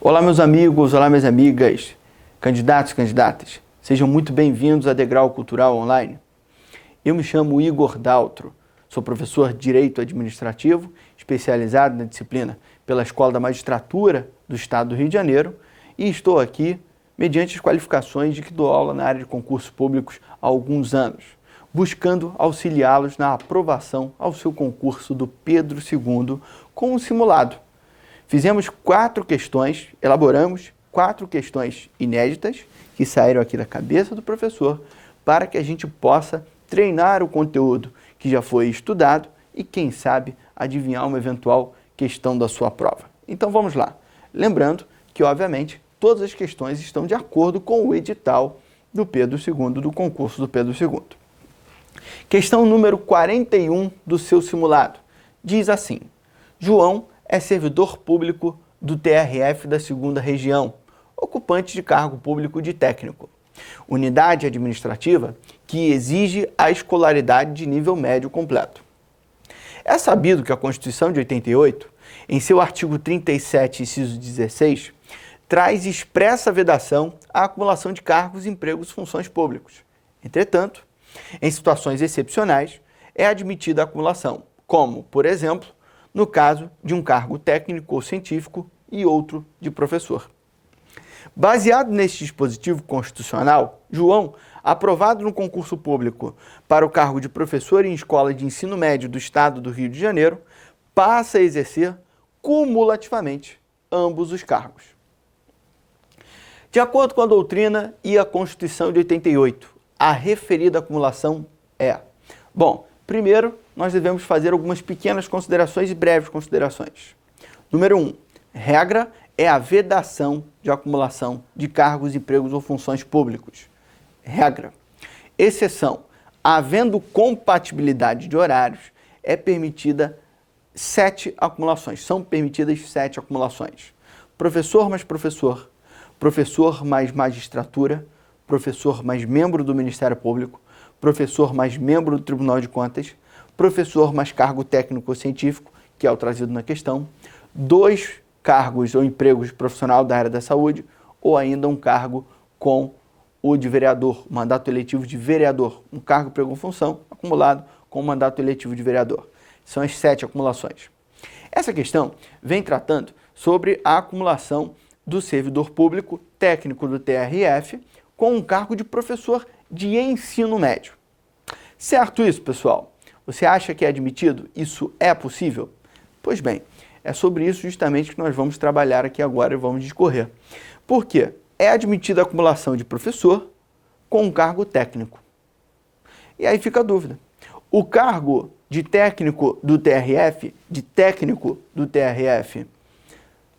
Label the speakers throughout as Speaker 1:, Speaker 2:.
Speaker 1: Olá meus amigos, olá minhas amigas, candidatos e candidatas, sejam muito bem-vindos a Degrau Cultural Online. Eu me chamo Igor Daltro, sou professor de Direito Administrativo, especializado na disciplina pela Escola da Magistratura do Estado do Rio de Janeiro e estou aqui mediante as qualificações de que dou aula na área de concursos públicos há alguns anos, buscando auxiliá-los na aprovação ao seu concurso do Pedro II com um simulado. Elaboramos 4 questões inéditas que saíram aqui da cabeça do professor para que a gente possa treinar o conteúdo que já foi estudado e, quem sabe, adivinhar uma eventual questão da sua prova. Então vamos lá. Lembrando que, obviamente, todas as questões estão de acordo com o edital do Pedro II, do concurso do Pedro II. Questão número 41 do seu simulado. Diz assim: João é servidor público do TRF da 2ª Região, ocupante de cargo público de técnico, unidade administrativa que exige a escolaridade de nível médio completo. É sabido que a Constituição de 88, em seu artigo 37, inciso 16, traz expressa vedação à acumulação de cargos, empregos e funções públicos. Entretanto, em situações excepcionais, é admitida a acumulação, como, por exemplo, no caso de um cargo técnico ou científico e outro de professor. Baseado neste dispositivo constitucional, João, aprovado no concurso público para o cargo de professor em escola de ensino médio do Estado do Rio de Janeiro, passa a exercer cumulativamente ambos os cargos. De acordo com a doutrina e a Constituição de 88, a referida acumulação é... Bom, primeiro, nós devemos fazer algumas pequenas considerações e breves considerações. Número 1. Regra é a vedação de acumulação de cargos, empregos ou funções públicos. Regra. Exceção. Havendo compatibilidade de horários, é permitida 7 acumulações. São permitidas 7 acumulações. Professor mais professor, professor mais magistratura, professor mais membro do Ministério Público, professor mais membro do Tribunal de Contas, professor mais cargo técnico ou científico, que é o trazido na questão, 2 cargos ou empregos profissional da área da saúde, ou ainda um cargo com o de vereador, mandato eletivo de vereador, um cargo, emprego ou função acumulado com o mandato eletivo de vereador. São as 7 acumulações. Essa questão vem tratando sobre a acumulação do servidor público técnico do TRF com um cargo de professor de ensino médio. Certo isso, pessoal? Você acha que é admitido? Isso é possível? Pois bem, é sobre isso justamente que nós vamos trabalhar aqui agora e vamos discorrer. Por quê? É admitida a acumulação de professor com um cargo técnico. E aí fica a dúvida. O cargo de técnico do TRF,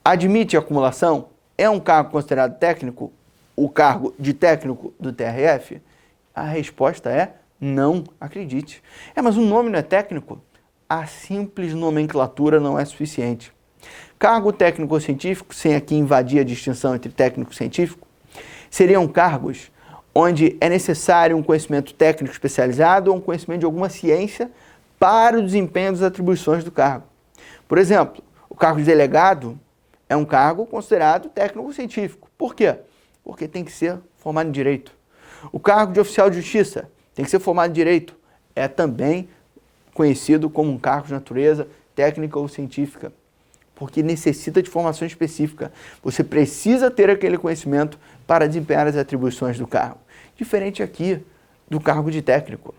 Speaker 1: admite acumulação? É um cargo considerado técnico? O cargo de técnico do TRF? A resposta é não, acredite. Mas o nome não é técnico? A simples nomenclatura não é suficiente. Cargo técnico ou científico, sem aqui invadir a distinção entre técnico e científico, seriam cargos onde é necessário um conhecimento técnico especializado ou um conhecimento de alguma ciência para o desempenho das atribuições do cargo. Por exemplo, o cargo de delegado é um cargo considerado técnico ou científico. Por quê? Porque tem que ser formado em direito. O cargo de oficial de justiça tem que ser formado em direito. É também conhecido como um cargo de natureza técnica ou científica, porque necessita de formação específica. Você precisa ter aquele conhecimento para desempenhar as atribuições do cargo. Diferente aqui do cargo de técnico.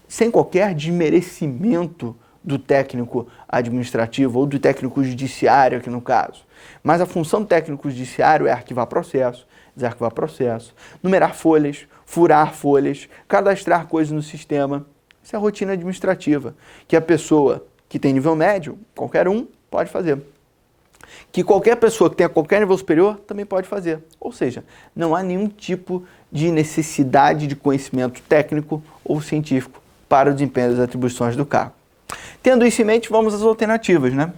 Speaker 1: Sem qualquer desmerecimento do técnico administrativo ou do técnico judiciário aqui no caso. Mas a função do técnico judiciário é arquivar processo, desarquivar processo, numerar folhas, furar folhas, cadastrar coisas no sistema. Isso é a rotina administrativa, que a pessoa que tem nível médio, qualquer um, pode fazer. Que qualquer pessoa que tenha qualquer nível superior também pode fazer. Ou seja, não há nenhum tipo de necessidade de conhecimento técnico ou científico para o desempenho das atribuições do cargo. Tendo isso em mente, vamos às alternativas, né?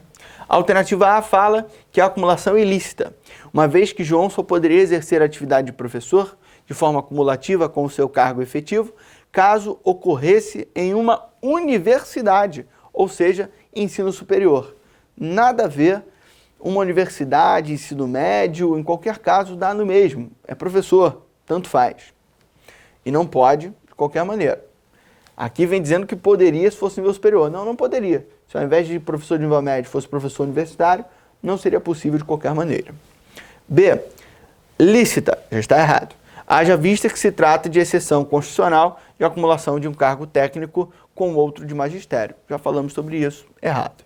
Speaker 1: A alternativa A fala que a acumulação é ilícita, uma vez que João só poderia exercer a atividade de professor de forma cumulativa com o seu cargo efetivo, caso ocorresse em uma universidade, ou seja, ensino superior. Nada a ver uma universidade, ensino médio, em qualquer caso dá no mesmo, é professor, tanto faz. E não pode de qualquer maneira. Aqui vem dizendo que poderia se fosse nível superior. Não, não poderia. Se ao invés de professor de nível médio fosse professor universitário, não seria possível de qualquer maneira. B. Lícita. Já está errado. Haja vista que se trata de exceção constitucional de acumulação de um cargo técnico com outro de magistério. Já falamos sobre isso. Errado.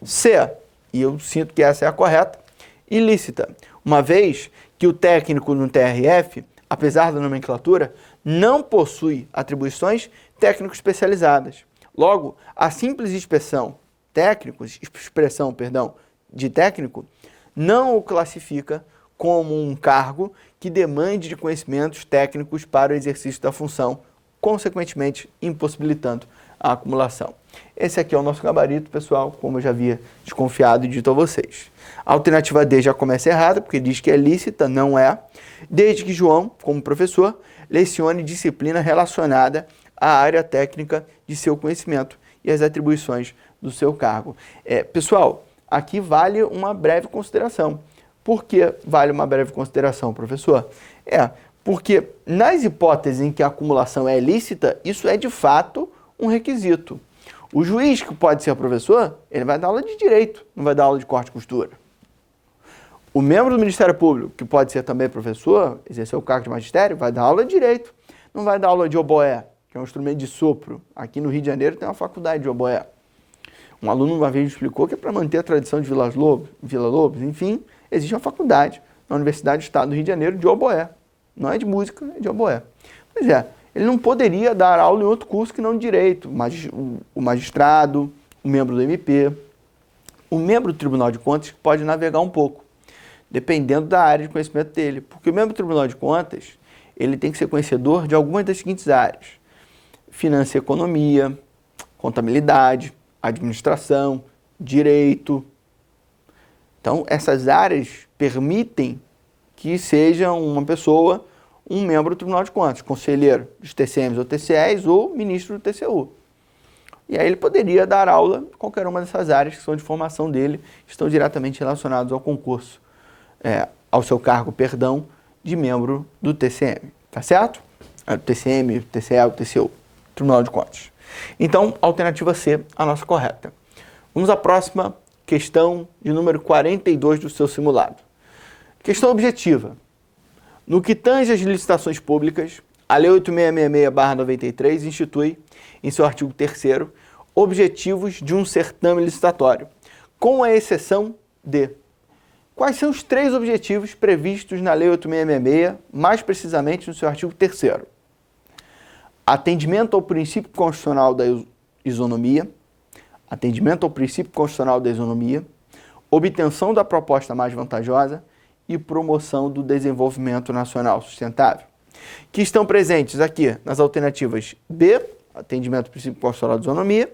Speaker 1: C. E eu sinto que essa é a correta. Ilícita. Uma vez que o técnico no TRF, apesar da nomenclatura, não possui atribuições técnico especializadas. Logo, a simples expressão de técnico não o classifica como um cargo que demande de conhecimentos técnicos para o exercício da função, consequentemente impossibilitando a acumulação. Esse aqui é o nosso gabarito, pessoal, como eu já havia desconfiado e dito a vocês. A alternativa D já começa errada, porque diz que é lícita, não é, desde que João, como professor, lecione disciplina relacionada à área técnica de seu conhecimento e às atribuições do seu cargo. Pessoal, aqui vale uma breve consideração. Por que vale uma breve consideração, professor? Porque nas hipóteses em que a acumulação é lícita, isso é de fato um requisito. O juiz que pode ser professor, ele vai dar aula de direito, não vai dar aula de corte e costura. O membro do Ministério Público, que pode ser também professor, exercer o cargo de magistério, vai dar aula de direito, não vai dar aula de oboé, que é um instrumento de sopro. Aqui no Rio de Janeiro tem uma faculdade de oboé. Um aluno uma vez me explicou que é para manter a tradição de Vila Lobos, enfim, existe uma faculdade na Universidade do Estado do Rio de Janeiro de oboé. Não é de música, é de oboé. Pois é, ele não poderia dar aula em outro curso que não de direito. O magistrado, o membro do MP, o membro do Tribunal de Contas pode navegar um pouco, dependendo da área de conhecimento dele. Porque o membro do Tribunal de Contas, ele tem que ser conhecedor de algumas das seguintes áreas: finança e economia, contabilidade, administração, direito. Então, essas áreas permitem que seja uma pessoa, um membro do Tribunal de Contas, conselheiro dos TCMs ou TCEs ou ministro do TCU. E aí ele poderia dar aula em qualquer uma dessas áreas que são de formação dele, estão diretamente relacionados ao concurso, ao seu cargo, de membro do TCM. Tá certo? Do TCM, TCE, o TCU, Tribunal de Contas. Então, alternativa C, a nossa correta. Vamos à próxima questão de número 42 do seu simulado. Questão objetiva. No que tange às licitações públicas, a Lei 8666/93 institui, em seu artigo 3º, objetivos de um certame licitatório, com a exceção de: quais são os 3 objetivos previstos na Lei 8666, mais precisamente no seu artigo 3º? Atendimento ao princípio constitucional da isonomia, obtenção da proposta mais vantajosa e promoção do desenvolvimento nacional sustentável, que estão presentes aqui nas alternativas B, atendimento ao princípio constitucional da isonomia,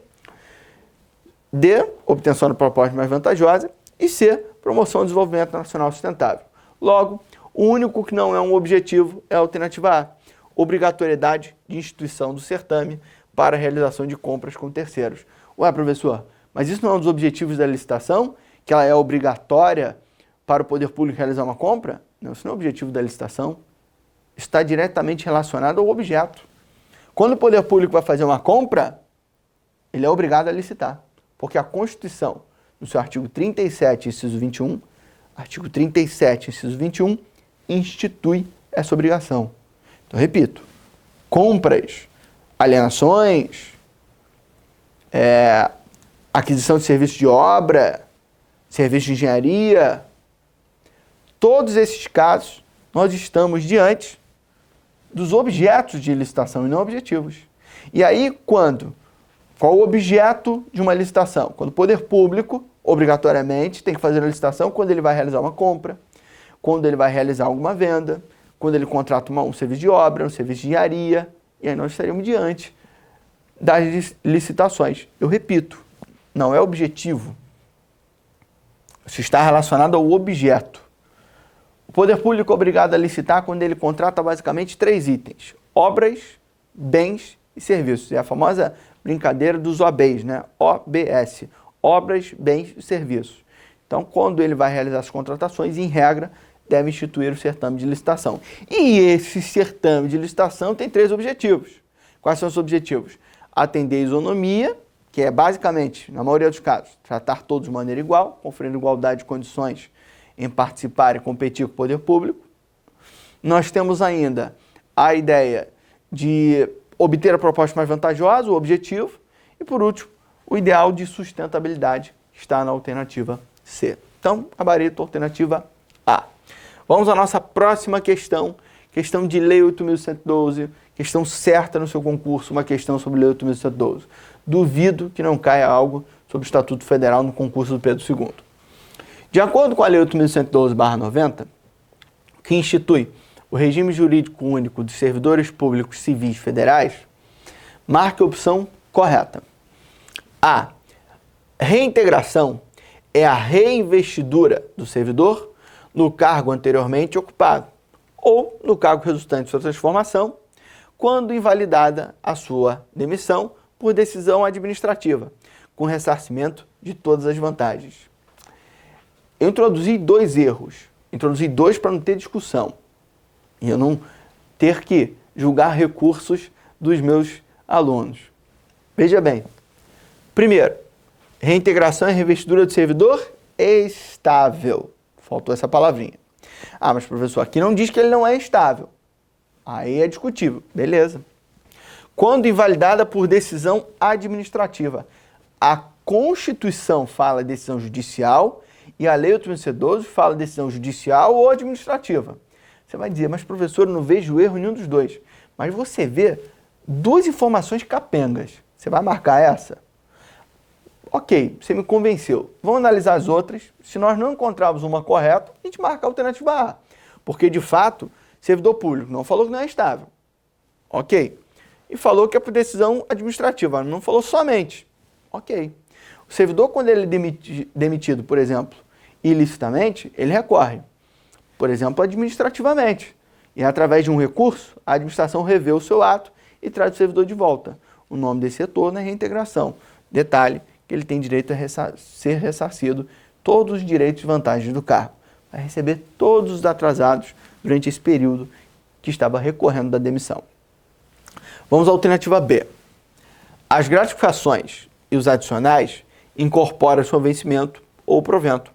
Speaker 1: D, obtenção da proposta mais vantajosa, e C, promoção do desenvolvimento nacional sustentável. Logo, o único que não é um objetivo é a alternativa A, obrigatoriedade de instituição do certame para a realização de compras com terceiros. Ué, professor, mas isso não é um dos objetivos da licitação? Que ela é obrigatória para o poder público realizar uma compra? Não, isso não é o objetivo da licitação. Está diretamente relacionado ao objeto. Quando o poder público vai fazer uma compra, ele é obrigado a licitar. Porque a Constituição, no seu artigo 37, inciso 21, institui essa obrigação. Então, repito, compras, alienações, aquisição de serviços de obra, serviços de engenharia, todos esses casos, nós estamos diante dos objetos de licitação e não objetivos. E aí, qual o objeto de uma licitação? Quando o poder público, obrigatoriamente, tem que fazer a licitação quando ele vai realizar uma compra, quando ele vai realizar alguma venda, quando ele contrata um serviço de obra, um serviço de engenharia, e aí nós estaríamos diante das licitações. Eu repito, não é objetivo. Isso está relacionado ao objeto. O poder público é obrigado a licitar quando ele contrata basicamente 3 itens: obras, bens e serviços. É a famosa brincadeira dos OBs, né? OBS, obras, bens e serviços. Então, quando ele vai realizar as contratações, em regra, deve instituir o certame de licitação. E esse certame de licitação tem 3 objetivos. Quais são os objetivos? Atender a isonomia, que é basicamente, na maioria dos casos, tratar todos de maneira igual, conferindo igualdade de condições em participar e competir com o poder público. Nós temos ainda a ideia de obter a proposta mais vantajosa, o objetivo. E, por último, o ideal de sustentabilidade está na alternativa C. Então, gabarito, alternativa A. Vamos à nossa próxima questão, questão de Lei 8.112, questão certa no seu concurso, uma questão sobre Lei 8.112. Duvido que não caia algo sobre o Estatuto Federal no concurso do Pedro II. De acordo com a Lei 8.112/90, que institui o regime jurídico único dos servidores públicos civis federais, marque a opção correta. A. Reintegração é a reinvestidura do servidor no cargo anteriormente ocupado ou no cargo resultante de sua transformação, quando invalidada a sua demissão por decisão administrativa, com ressarcimento de todas as vantagens. Eu introduzi 2 erros. Introduzi 2 para não ter discussão e eu não ter que julgar recursos dos meus alunos. Veja bem. Primeiro, reintegração e revestidura do servidor estável. Faltou essa palavrinha. Ah, mas professor, aqui não diz que ele não é estável. Aí é discutível. Beleza. Quando invalidada por decisão administrativa. A Constituição fala decisão judicial e a Lei 8.112 fala decisão judicial ou administrativa. Você vai dizer, mas professor, eu não vejo erro em nenhum dos 2. Mas você vê 2 informações capengas. Você vai marcar essa? Ok, você me convenceu. Vamos analisar as outras. Se nós não encontrarmos uma correta, a gente marca a alternativa A. Porque, de fato, servidor público não falou que não é estável. Ok. E falou que é por decisão administrativa. Não falou somente. Ok. O servidor, quando ele é demitido, por exemplo, ilicitamente, ele recorre. Por exemplo, administrativamente. E através de um recurso, a administração revê o seu ato e traz o servidor de volta. O nome desse retorno é reintegração. Detalhe, que ele tem direito a ser ressarcido todos os direitos e vantagens do cargo. Vai receber todos os atrasados durante esse período que estava recorrendo da demissão. Vamos à alternativa B. As gratificações e os adicionais incorporam seu vencimento ou provento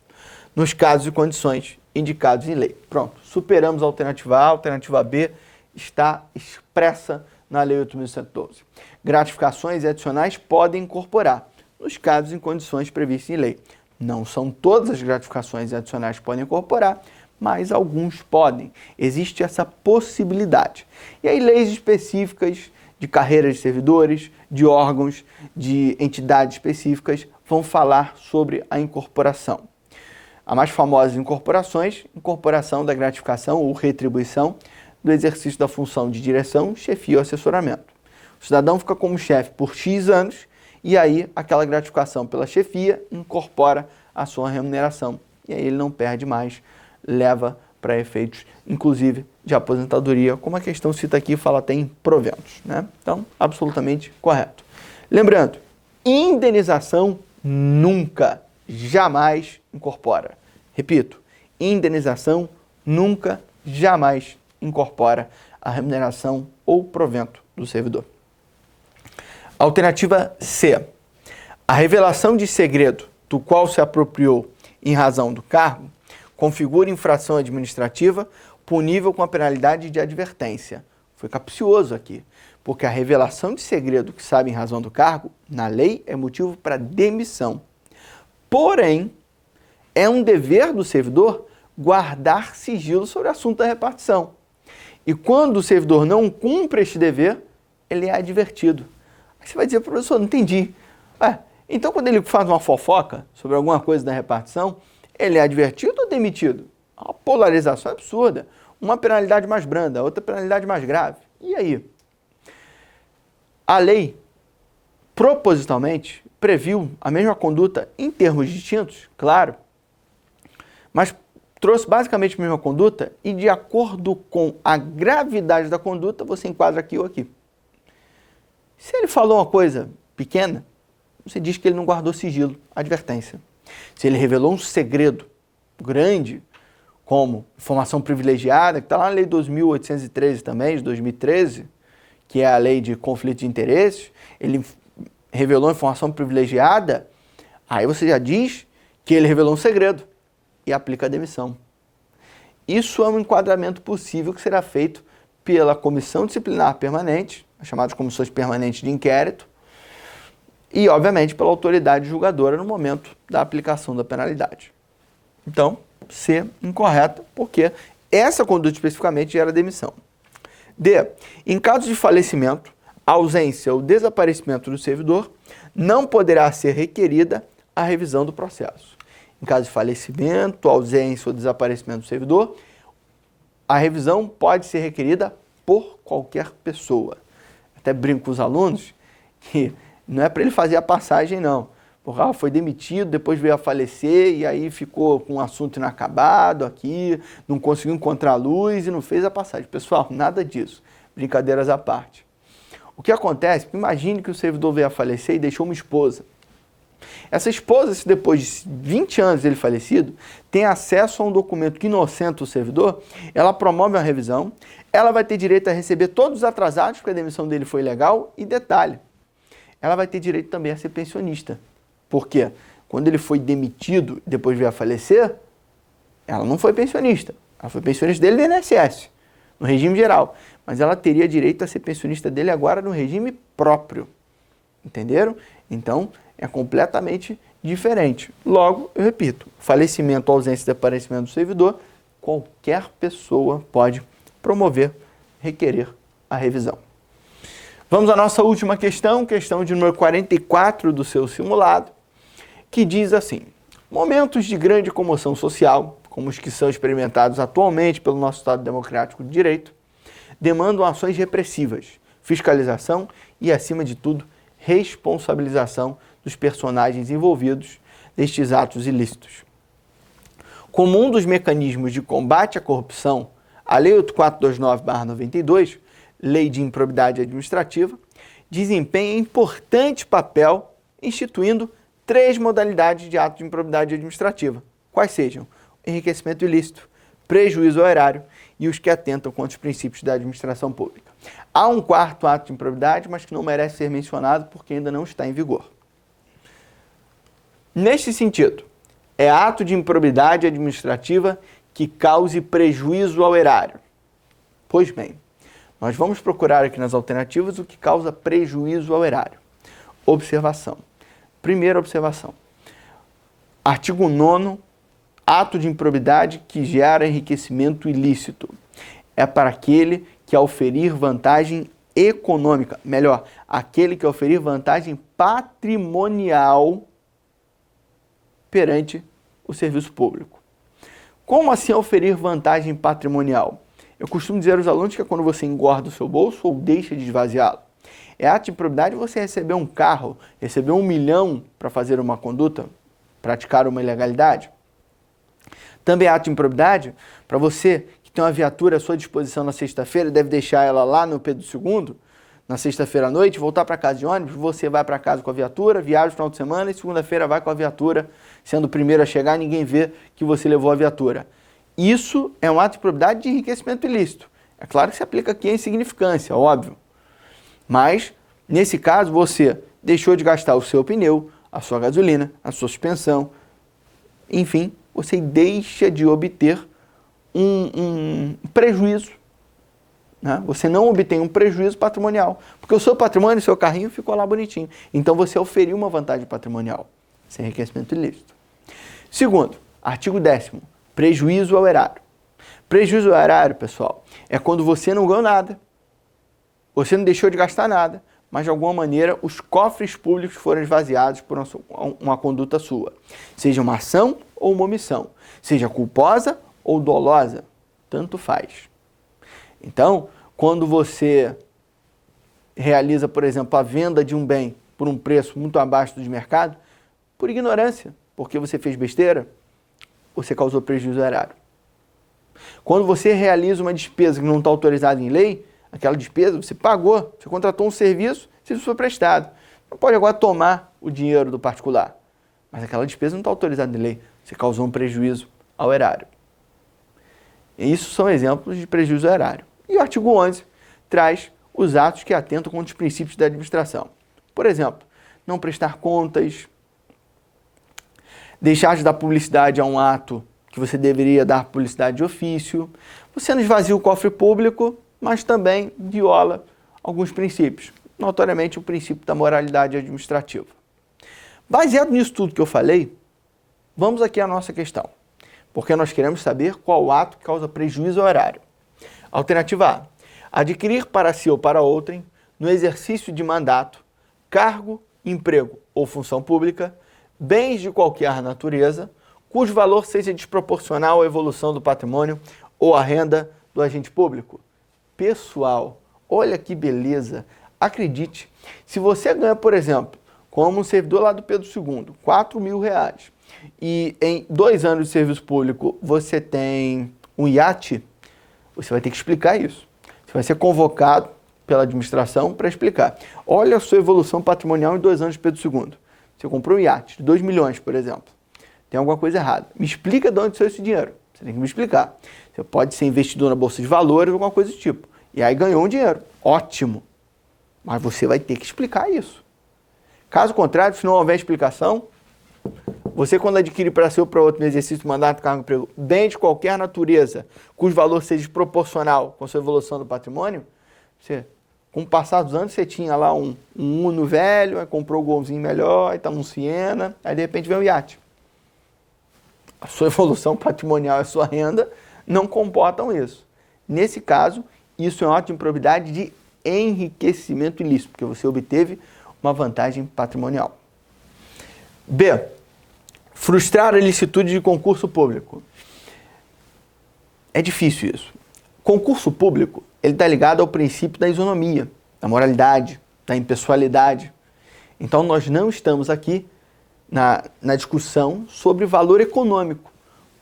Speaker 1: nos casos e condições indicados em lei. Pronto, superamos a alternativa A, a alternativa B está expressa na Lei 8.112. Gratificações e adicionais podem incorporar nos casos e condições previstas em lei. Não são todas as gratificações e adicionais que podem incorporar, mas alguns podem. Existe essa possibilidade. E aí leis específicas de carreiras de servidores, de órgãos, de entidades específicas vão falar sobre a incorporação. A mais famosa incorporações, incorporação da gratificação ou retribuição do exercício da função de direção, chefia ou assessoramento. O cidadão fica como chefe por X anos e aí aquela gratificação pela chefia incorpora a sua remuneração. E aí ele não perde mais, leva para efeitos, inclusive, de aposentadoria, como a questão cita aqui, fala até em proventos, né? Então, absolutamente correto. Lembrando, indenização nunca, jamais incorpora. Repito, indenização nunca, jamais incorpora a remuneração ou provento do servidor. Alternativa C. A revelação de segredo do qual se apropriou em razão do cargo configura infração administrativa punível com a penalidade de advertência. Foi capcioso aqui, porque a revelação de segredo que sabe em razão do cargo, na lei, é motivo para demissão. Porém, é um dever do servidor guardar sigilo sobre o assunto da repartição. E quando o servidor não cumpre este dever, ele é advertido. Aí você vai dizer, professor, não entendi. Então quando ele faz uma fofoca sobre alguma coisa da repartição, ele é advertido ou demitido? Uma polarização absurda. Uma penalidade mais branda, outra penalidade mais grave. E aí? A lei, propositalmente, previu a mesma conduta em termos distintos, claro, mas trouxe basicamente a mesma conduta e de acordo com a gravidade da conduta, você enquadra aqui ou aqui. Se ele falou uma coisa pequena, você diz que ele não guardou sigilo, advertência. Se ele revelou um segredo grande, como informação privilegiada, que está lá na Lei 2.813 também, de 2013, que é a Lei de Conflito de Interesses, ele revelou informação privilegiada, aí você já diz que ele revelou um segredo e aplica a demissão. Isso é um enquadramento possível que será feito pela Comissão Disciplinar Permanente, as chamadas Comissões Permanentes de Inquérito, e, obviamente, pela autoridade julgadora no momento da aplicação da penalidade. Então, C, incorreta, porque essa conduta especificamente gera demissão. D, em caso de falecimento, ausência ou desaparecimento do servidor, não poderá ser requerida a revisão do processo. Em caso de falecimento, ausência ou desaparecimento do servidor, a revisão pode ser requerida por qualquer pessoa. Até brinco com os alunos que não é para ele fazer a passagem, não. Porque foi demitido, depois veio a falecer e aí ficou com um assunto inacabado aqui, não conseguiu encontrar luz e não fez a passagem. Pessoal, nada disso. Brincadeiras à parte. O que acontece? Imagine que o servidor veio a falecer e deixou uma esposa. Essa esposa, se depois de 20 anos dele falecido, tem acesso a um documento que inocenta o servidor, ela promove uma revisão, ela vai ter direito a receber todos os atrasados, porque a demissão dele foi ilegal, e detalhe, ela vai ter direito também a ser pensionista. Por quê? Quando ele foi demitido e depois veio a falecer, ela não foi pensionista. Ela foi pensionista dele do INSS, no regime geral. Mas ela teria direito a ser pensionista dele agora no regime próprio. Entenderam? Então, é completamente diferente. Logo, eu repito, falecimento, ausência e desaparecimento do servidor, qualquer pessoa pode promover, requerer a revisão. Vamos à nossa última questão, questão de número 44 do seu simulado, que diz assim: momentos de grande comoção social, como os que são experimentados atualmente pelo nosso Estado Democrático de Direito, demandam ações repressivas, fiscalização e, acima de tudo, responsabilização dos personagens envolvidos nestes atos ilícitos. Como um dos mecanismos de combate à corrupção, a Lei 8429/92, Lei de Improbidade Administrativa, desempenha importante papel instituindo 3 modalidades de ato de improbidade administrativa, quais sejam enriquecimento ilícito, prejuízo ao erário e os que atentam contra os princípios da administração pública. Há um 4º ato de improbidade, mas que não merece ser mencionado porque ainda não está em vigor. Neste sentido, é ato de improbidade administrativa que cause prejuízo ao erário. Pois bem, nós vamos procurar aqui nas alternativas o que causa prejuízo ao erário. Observação. Primeira observação. Artigo 9º, ato de improbidade que gera enriquecimento ilícito. É para aquele que oferir vantagem econômica, melhor, aquele que oferir vantagem patrimonial perante o serviço público. Como assim oferir vantagem patrimonial? Eu costumo dizer aos alunos que é quando você engorda o seu bolso ou deixa de esvaziá-lo. É ato de improbidade você receber um carro, receber 1 milhão para fazer uma conduta, praticar uma ilegalidade. Também é ato de improbidade para você que tem uma viatura à sua disposição na sexta-feira, deve deixar ela lá no Pedro II, na sexta-feira à noite, voltar para casa de ônibus, você vai para casa com a viatura, viaja no final de semana e segunda-feira vai com a viatura, sendo o primeiro a chegar, ninguém vê que você levou a viatura. Isso é um ato de improbidade de enriquecimento ilícito. É claro que se aplica aqui a insignificância, óbvio. Mas, nesse caso, você deixou de gastar o seu pneu, a sua gasolina, a sua suspensão, enfim, você deixa de obter um prejuízo. Né? Você não obtém um prejuízo patrimonial, porque o seu patrimônio, o seu carrinho ficou lá bonitinho. Então você oferiu uma vantagem patrimonial, sem enriquecimento ilícito. Segundo, artigo 10º, prejuízo ao erário. Prejuízo ao erário, pessoal, é quando você não ganhou nada, você não deixou de gastar nada, mas de alguma maneira os cofres públicos foram esvaziados por uma conduta sua. Seja uma ação ou uma omissão, seja culposa ou dolosa, tanto faz. Então, quando você realiza, por exemplo, a venda de um bem por um preço muito abaixo do de mercado, por ignorância, porque você fez besteira, você causou prejuízo ao erário. Quando você realiza uma despesa que não está autorizada em lei, aquela despesa você pagou, você contratou um serviço, serviço foi prestado. Não pode agora tomar o dinheiro do particular. mas aquela despesa não está autorizada em lei, você causou um prejuízo ao erário. E isso são exemplos de prejuízo ao erário. E o artigo 11 traz os atos que atentam contra os princípios da administração. Por exemplo, não prestar contas, deixar de dar publicidade a um ato que você deveria dar publicidade de ofício, você não esvazia o cofre público, mas também viola alguns princípios, notoriamente o princípio da moralidade administrativa. Baseado nisso tudo que eu falei, vamos aqui à nossa questão, porque nós queremos saber qual ato que causa prejuízo ao erário. Alternativa A, adquirir para si ou para outrem, no exercício de mandato, cargo, emprego ou função pública, bens de qualquer natureza, cujo valor seja desproporcional à evolução do patrimônio ou à renda do agente público. Pessoal, olha que beleza! Acredite, se você ganha, por exemplo, como um servidor lá do Pedro II, R$4.000, e em 2 anos de serviço público você tem um iate, você vai ter que explicar isso. Você vai ser convocado pela administração para explicar. Olha a sua evolução patrimonial em 2 anos de Pedro II. Você comprou um iate de 2 milhões, por exemplo. Tem alguma coisa errada. Me explica de onde saiu esse dinheiro. Você tem que me explicar. Você pode ser investidor na Bolsa de Valores ou alguma coisa do tipo. E aí ganhou um dinheiro. Ótimo. Mas você vai ter que explicar isso. Caso contrário, se não houver explicação, você, quando adquire para si ou para outro no exercício de mandato, cargo, emprego, bem de qualquer natureza, cujo valor seja desproporcional com a sua evolução do patrimônio, você, com o passar dos anos, você tinha lá um Uno velho, aí comprou um Golzinho melhor, aí tá um Siena, aí de repente vem um iate. A sua evolução patrimonial e a sua renda não comportam isso. Nesse caso, isso é um ato de improbidade de enriquecimento ilícito, porque você obteve uma vantagem patrimonial. B. Frustrar a ilicitude de concurso público. É difícil isso. Concurso público, ele está ligado ao princípio da isonomia, da moralidade, da impessoalidade. Então, nós não estamos aqui na discussão sobre valor econômico.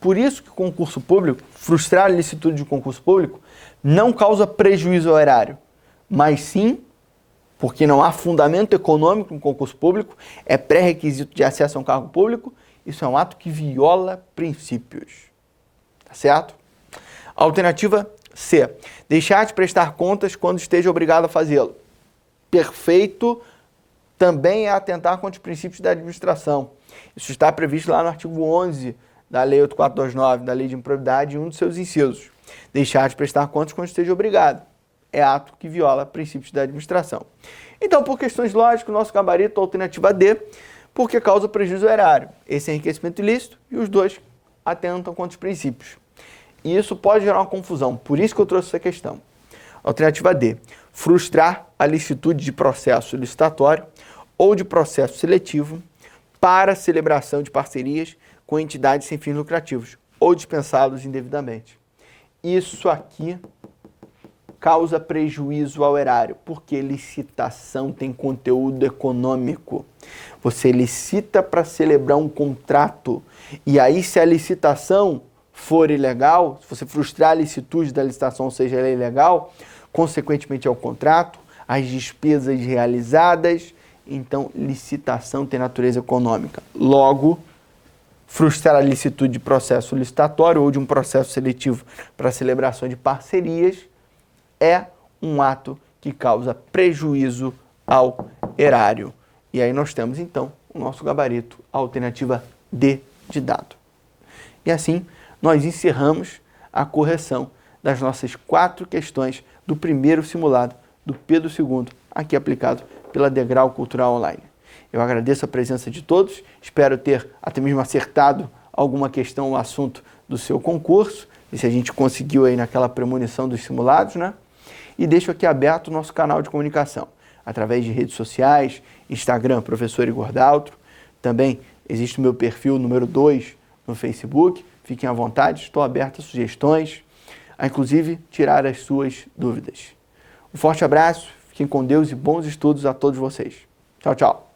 Speaker 1: Por isso que o concurso público, frustrar a ilicitude de concurso público, não causa prejuízo ao erário, mas sim, porque não há fundamento econômico no concurso público, é pré-requisito de acesso a um cargo público, isso é um ato que viola princípios. Tá certo? Alternativa C. Deixar de prestar contas quando esteja obrigado a fazê-lo. Perfeito, também é atentar contra os princípios da administração. Isso está previsto lá no artigo 11 da Lei 8429, da Lei de Improbidade, em um dos seus incisos. Deixar de prestar contas quando esteja obrigado. É ato que viola princípios da administração. Então, por questões lógicas, o nosso gabarito, alternativa D, porque causa prejuízo ao erário. Esse é enriquecimento ilícito e os dois atentam contra os princípios. E isso pode gerar uma confusão, por isso que eu trouxe essa questão. Alternativa D, frustrar a licitude de processo licitatório ou de processo seletivo para celebração de parcerias com entidades sem fins lucrativos ou dispensá-los indevidamente. Isso aqui causa prejuízo ao erário, porque licitação tem conteúdo econômico. Você licita para celebrar um contrato, e aí se a licitação for ilegal, se você frustrar a licitude da licitação, ou seja, ela é ilegal, consequentemente ao contrato, as despesas realizadas, então licitação tem natureza econômica. Logo, frustrar a licitude de processo licitatório ou de um processo seletivo para celebração de parcerias é um ato que causa prejuízo ao erário. E aí nós temos, então, o nosso gabarito, a alternativa D de dado. E assim, nós encerramos a correção das nossas 4 questões do primeiro simulado do Pedro II, aqui aplicado pela Degrau Cultural Online. Eu agradeço a presença de todos, espero ter até mesmo acertado alguma questão ou assunto do seu concurso, e se a gente conseguiu aí naquela premonição dos simulados, né? E deixo aqui aberto o nosso canal de comunicação, através de redes sociais, Instagram, Professor Igor Daltro, também existe o meu perfil número 2 no Facebook, fiquem à vontade, estou aberto a sugestões, a inclusive tirar as suas dúvidas. Um forte abraço, fiquem com Deus e bons estudos a todos vocês. Tchau, tchau.